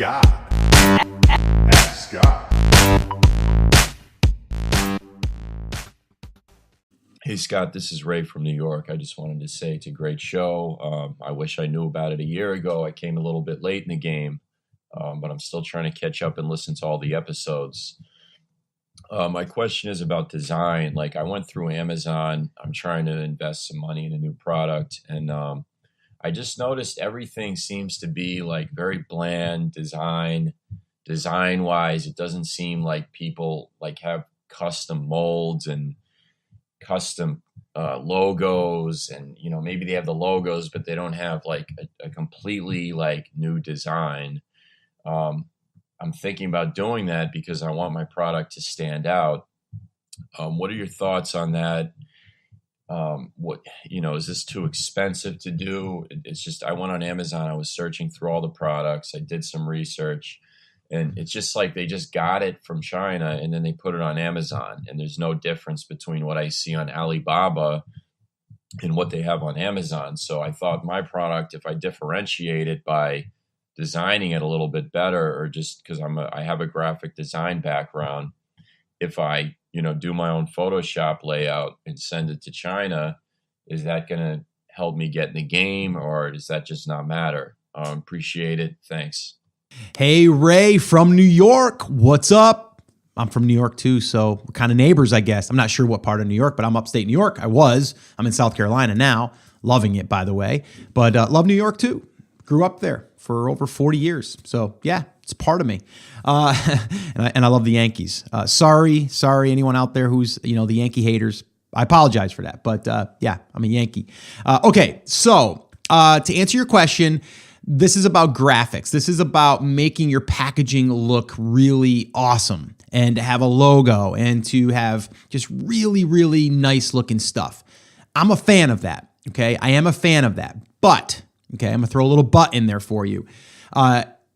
God. Ask God. Hey, Scott, this is Ray from New York. I just wanted to say it's a great show. I wish I knew about it a year ago. I came a little bit late in the game, but I'm still trying to catch up and listen to all the episodes. My question is about design. Like, I went through Amazon. I'm trying to invest some money in a new product, and I just noticed everything seems to be like very bland design wise. It doesn't seem like people like have custom molds and custom logos, and maybe they have the logos but they don't have like a completely like new design. I'm thinking about doing that because I want my product to stand out. What are your thoughts on that? Is this too expensive to do? It's just, I went on Amazon, I was searching through all the products, I did some research, and it's just like they just got it from China and then they put it on Amazon, and there's no difference between what I see on Alibaba and what they have on Amazon. So I thought my product, if I differentiate it by designing it a little bit better, or just because I have a graphic design background, if I do my own Photoshop layout and send it to China, is that going to help me get in the game, or does that just not matter? Appreciate it. Thanks. Hey, Ray from New York. What's up? I'm from New York too, so we're kind of neighbors, I guess. I'm not sure what part of New York, but I'm upstate New York. I'm in South Carolina now, loving it, by the way, but love New York too. Grew up there for over 40 years. So yeah, it's part of me. And I love the Yankees. Sorry, anyone out there who's, the Yankee haters. I apologize for that. But yeah, I'm a Yankee. Okay, so to answer your question, this is about graphics. This is about making your packaging look really awesome and to have a logo and to have just really, really nice looking stuff. I'm a fan of that. Okay, I am a fan of that. But okay, I'm gonna throw a little but in there for you.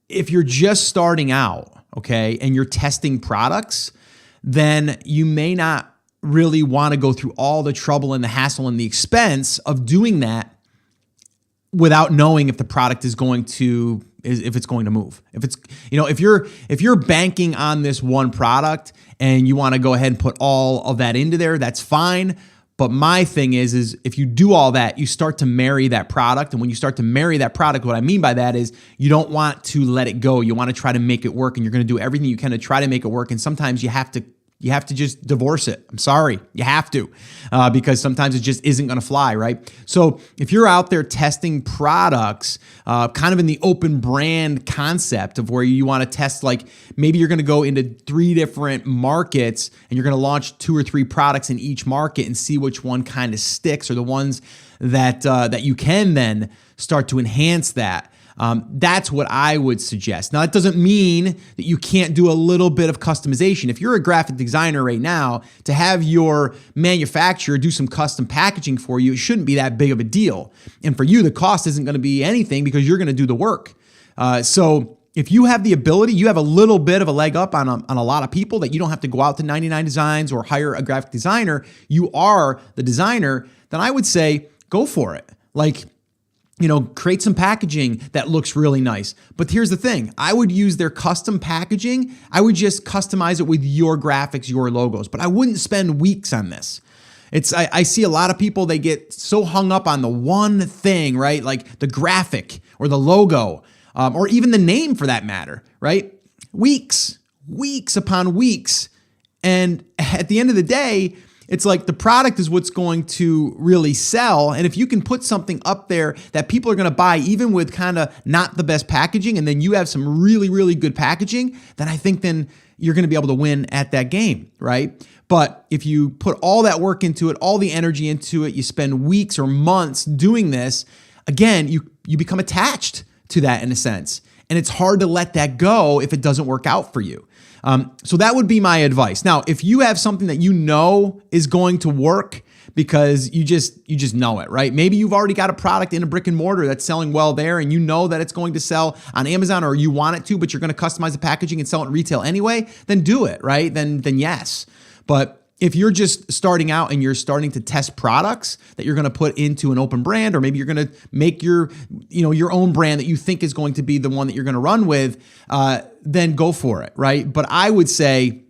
If you're just starting out, okay, and you're testing products, then you may not really want to go through all the trouble and the hassle and the expense of doing that without knowing if the product is going to move. If you're banking on this one product and you want to go ahead and put all of that into there, that's fine. But my thing is if you do all that, you start to marry that product. And when you start to marry that product, what I mean by that is you don't want to let it go. You want to try to make it work, and you're going to do everything you can to try to make it work. And sometimes you have to just divorce it. I'm sorry, you have to, because sometimes it just isn't going to fly, right? So if you're out there testing products, kind of in the open brand concept of where you want to test, like maybe you're going to go into 3 different markets and you're going to launch 2 or 3 products in each market and see which one kind of sticks, or the ones that you can then start to enhance that. That's what I would suggest. Now, that doesn't mean that you can't do a little bit of customization. If you're a graphic designer right now, to have your manufacturer do some custom packaging for you, it shouldn't be that big of a deal. And for you, the cost isn't going to be anything because you're going to do the work. So if you have the ability, you have a little bit of a leg up on a lot of people, that you don't have to go out to 99 Designs or hire a graphic designer. You are the designer. Then I would say go for it. Create some packaging that looks really nice. But here's the thing. I would use their custom packaging. I would just customize it with your graphics, your logos. But I wouldn't spend weeks on this. I see a lot of people, they get so hung up on the one thing, right? Like the graphic or the logo, or even the name for that matter, right? Weeks upon weeks. And at the end of the day, it's like the product is what's going to really sell. And if you can put something up there that people are going to buy, even with kind of not the best packaging, and then you have some really, really good packaging, then I think then you're going to be able to win at that game, right? But if you put all that work into it, all the energy into it, you spend weeks or months doing this, again, you become attached to that in a sense. And it's hard to let that go if it doesn't work out for you. So that would be my advice. Now, if you have something that you know is going to work because you just know it, right? Maybe you've already got a product in a brick and mortar that's selling well there, and you know that it's going to sell on Amazon, or you want it to, but you're going to customize the packaging and sell it in retail anyway, then do it, right? Then yes. But if you're just starting out and you're starting to test products that you're going to put into an open brand, or maybe you're going to make your own brand that you think is going to be the one that you're going to run with, then go for it, right? But I would say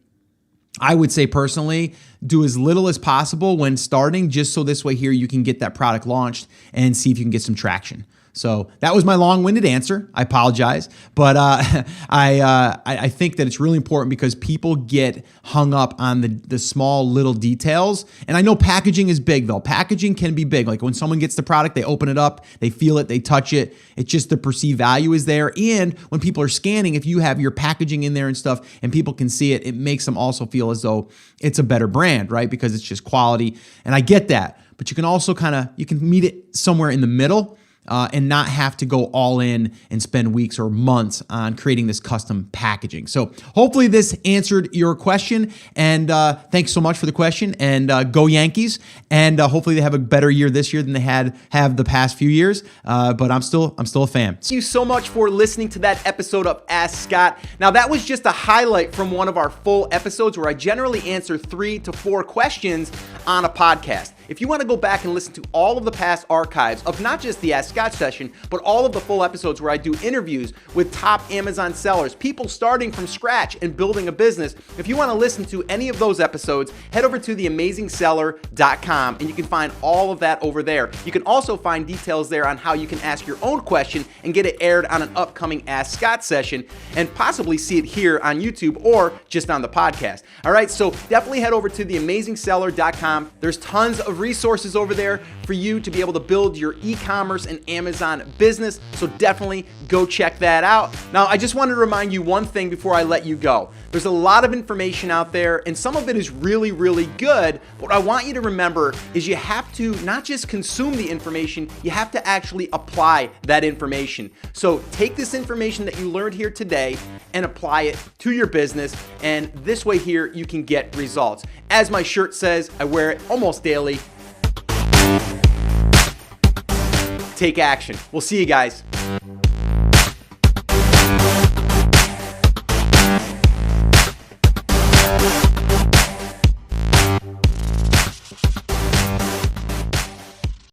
personally, do as little as possible when starting, just so this way here you can get that product launched and see if you can get some traction. So that was my long-winded answer. I apologize, but I think that it's really important because people get hung up on the small little details. And I know packaging is big though. Packaging can be big. Like when someone gets the product, they open it up, they feel it, they touch it. It's just the perceived value is there. And when people are scanning, if you have your packaging in there and stuff, and people can see it, it makes them also feel as though it's a better brand, right? Because it's just quality. And I get that, but you can also you can meet it somewhere in the middle. And not have to go all in and spend weeks or months on creating this custom packaging. So hopefully this answered your question, and thanks so much for the question, and go Yankees, and hopefully they have a better year this year than they have the past few years, but I'm still a fan. Thank you so much for listening to that episode of Ask Scott. Now that was just a highlight from one of our full episodes where I generally answer 3 to 4 questions on a podcast. If you want to go back and listen to all of the past archives of not just the Ask Scott session, but all of the full episodes where I do interviews with top Amazon sellers, people starting from scratch and building a business, if you want to listen to any of those episodes, head over to theamazingseller.com and you can find all of that over there. You can also find details there on how you can ask your own question and get it aired on an upcoming Ask Scott session and possibly see it here on YouTube or just on the podcast. All right, so definitely head over to theamazingseller.com. There's tons of resources over there for you to be able to build your e-commerce and Amazon business. So definitely go check that out. Now, I just wanted to remind you one thing before I let you go. There's a lot of information out there and some of it is really, really good. What I want you to remember is you have to not just consume the information, you have to actually apply that information. So take this information that you learned here today and apply it to your business. And this way here, you can get results. As my shirt says, I wear it almost daily. Take action. We'll see you guys.